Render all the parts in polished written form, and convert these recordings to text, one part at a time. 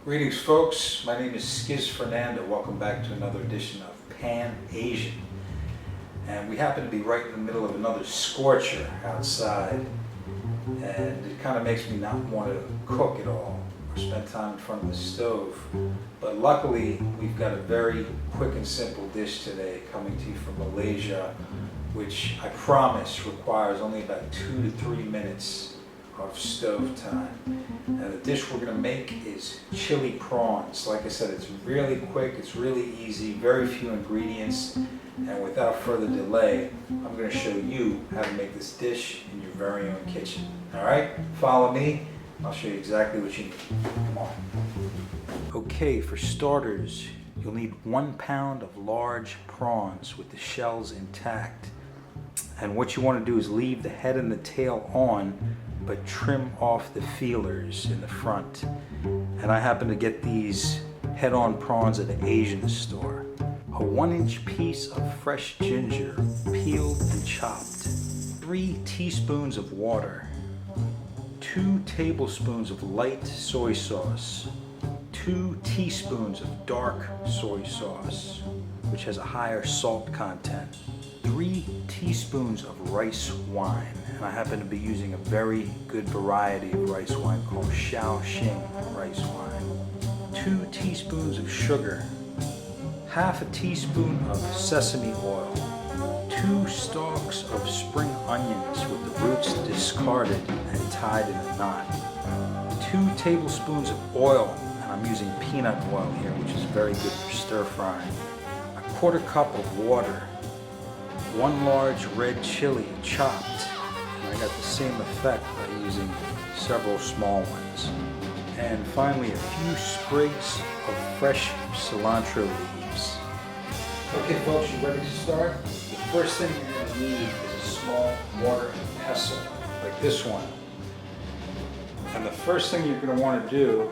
Greetings folks, my name is Skiz Fernando. Welcome back to another edition of Pan Asian. And we happen to be right in the middle of another scorcher outside. And it kind of makes me not want to cook at all or spend time in front of the stove. But luckily, we've got a very quick and simple dish today coming to you from Malaysia, which I promise requires only about 2 to 3 minutes of stove time. Now the dish we're going to make is chili prawns. Like I said, it's really quick, it's really easy, very few ingredients, and without further delay, I'm going to show you how to make this dish in your very own kitchen. Alright, follow me, I'll show you exactly what you need. Come on. Okay, for starters, you'll need 1 pound of large prawns with the shells intact. And what you want to do is leave the head and the tail on, but trim off the feelers in the front. And I happen to get these head-on prawns at an Asian store. A 1-inch piece of fresh ginger, peeled and chopped. 3 teaspoons of water. 2 tablespoons of light soy sauce. 2 teaspoons of dark soy sauce, which has a higher salt content. 3 teaspoons of rice wine, and I happen to be using a very good variety of rice wine called Shaoxing rice wine. 2 teaspoons of sugar, half a teaspoon of sesame oil, 2 stalks of spring onions with the roots discarded and tied in a knot, 2 tablespoons of oil, and I'm using peanut oil here, which is very good for stir frying, a 1/4 cup of water, 1 large red chili chopped, and I got the same effect by using several small ones. And finally, a few sprigs of fresh cilantro leaves. Okay folks, you ready to start? The first thing you're going to need is a small mortar and pestle, like this one. And the first thing you're going to want to do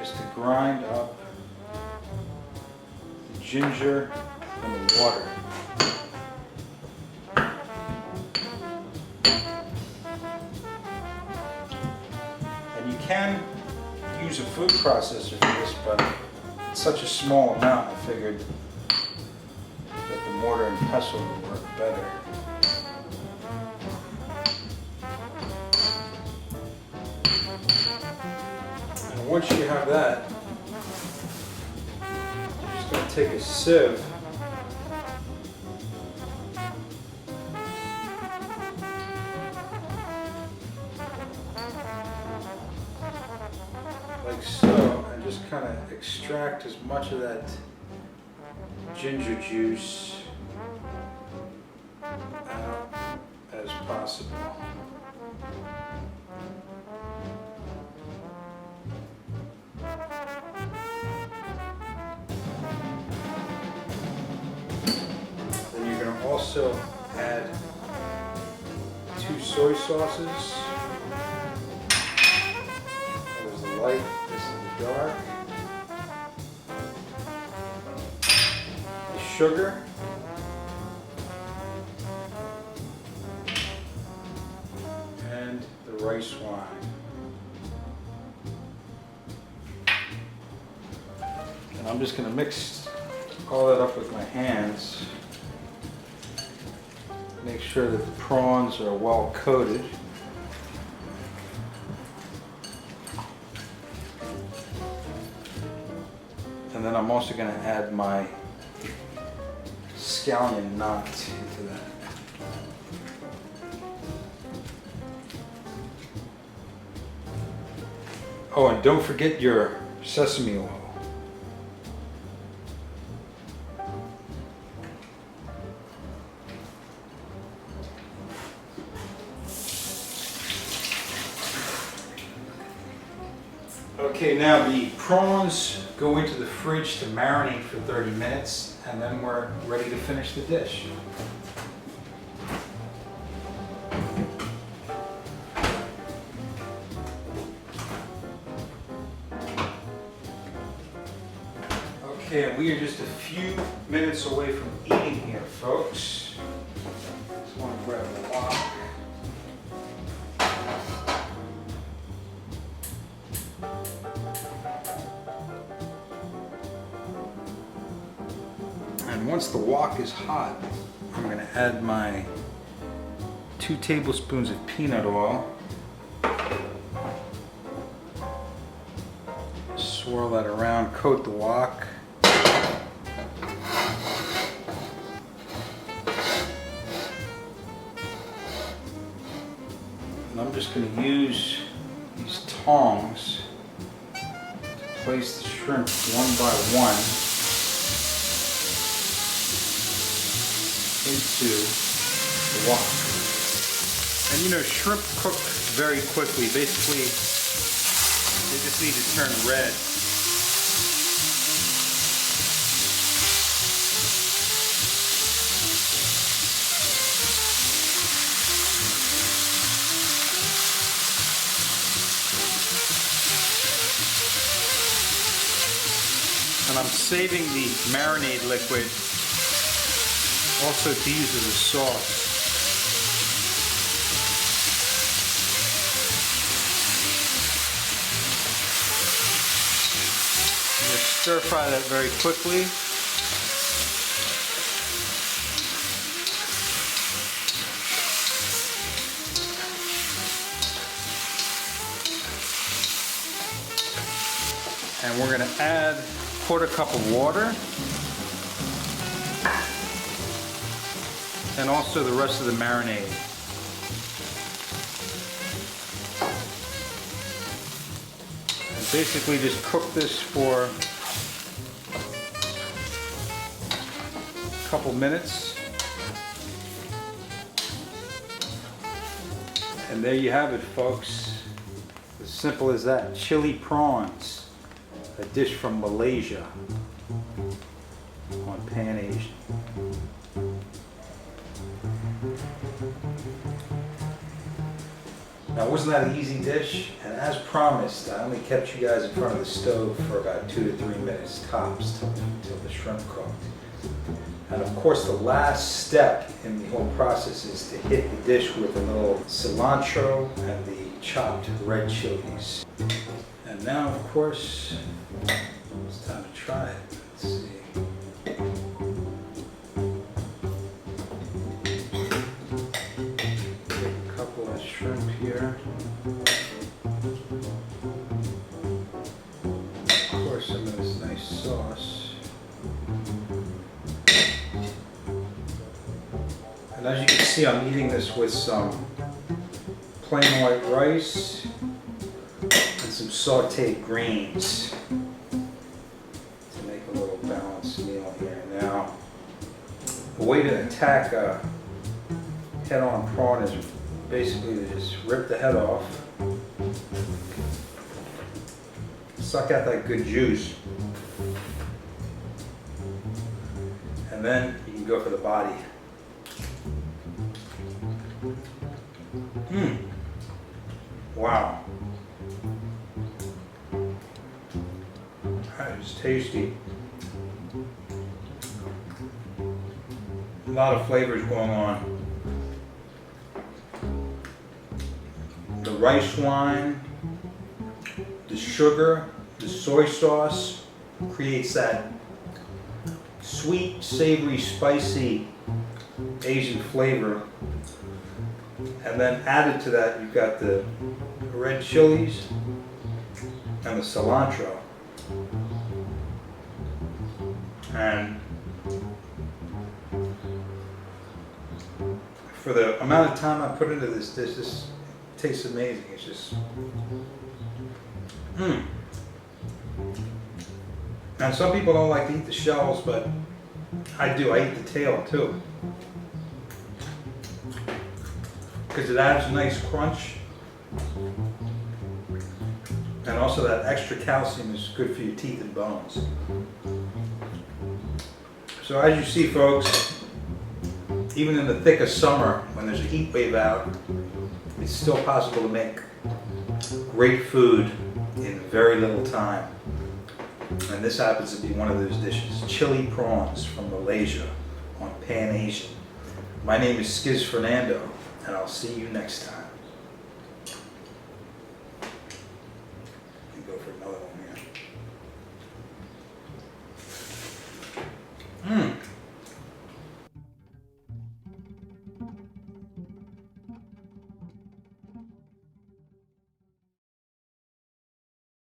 is to grind up the ginger and the water. And you can use a food processor for this, but it's such a small amount, I figured that the mortar and pestle would work better. And once you have that, you're just going to take a sieve like so, and just kind of extract as much of that ginger juice out as possible. Then you're going to also add 2 soy sauces. There's the light, this is the dark. The sugar. And the rice wine. And I'm just going to mix all that up with my hands. Make sure that the prawns are well coated. And then I'm also going to add my scallion knot into that. Oh, and don't forget your sesame oil. Okay, now the prawns go into the fridge to marinate for 30 minutes, and then we're ready to finish the dish. Okay, and we are just a few minutes away from eating here, folks. Just want to grab a wok. And once the wok is hot, I'm going to add my 2 tablespoons of peanut oil. Swirl that around, coat the wok. And I'm just going to use these tongs to place the shrimp one by one into the wok. And you know, shrimp cook very quickly. Basically, they just need to turn red. And I'm saving the marinade liquid also to use as a sauce. I'm going to stir fry that very quickly. And we're going to add 1/4 cup of water, and also the rest of the marinade. And basically just cook this for a couple minutes. And there you have it, folks. As simple as that. Chili prawns. A dish from Malaysia on Pan Asian. Now, wasn't that an easy dish? And as promised, I only kept you guys in front of the stove for about 2 to 3 minutes tops till the shrimp cooked. And of course, the last step in the whole process is to hit the dish with a little cilantro and the chopped red chilies. And now, of course, it's time to try it. Let's see. Take a couple of shrimp here. Of course, some of this nice sauce. And as you can see, I'm eating this with some plain white rice and some sauteed greens to make a little balanced meal here. Now, the way to attack a head-on prawn is basically to just rip the head off, suck out that good juice, and then you can go for the body. Wow. That is tasty. A lot of flavors going on. The rice wine, the sugar, the soy sauce creates that sweet, savory, spicy Asian flavor. And then added to that, you've got the red chilies and the cilantro. And for the amount of time I put into this dish, this tastes amazing. It's just, And some people don't like to eat the shells, but I do. I eat the tail too, because it adds a nice crunch, and also that extra calcium is good for your teeth and bones. So as you see, folks, even in the thick of summer, when there's a heat wave out, it's still possible to make great food in very little time. And this happens to be one of those dishes, chili prawns from Malaysia on Pan Asian. My name is Skiz Fernando, and I'll see you next time.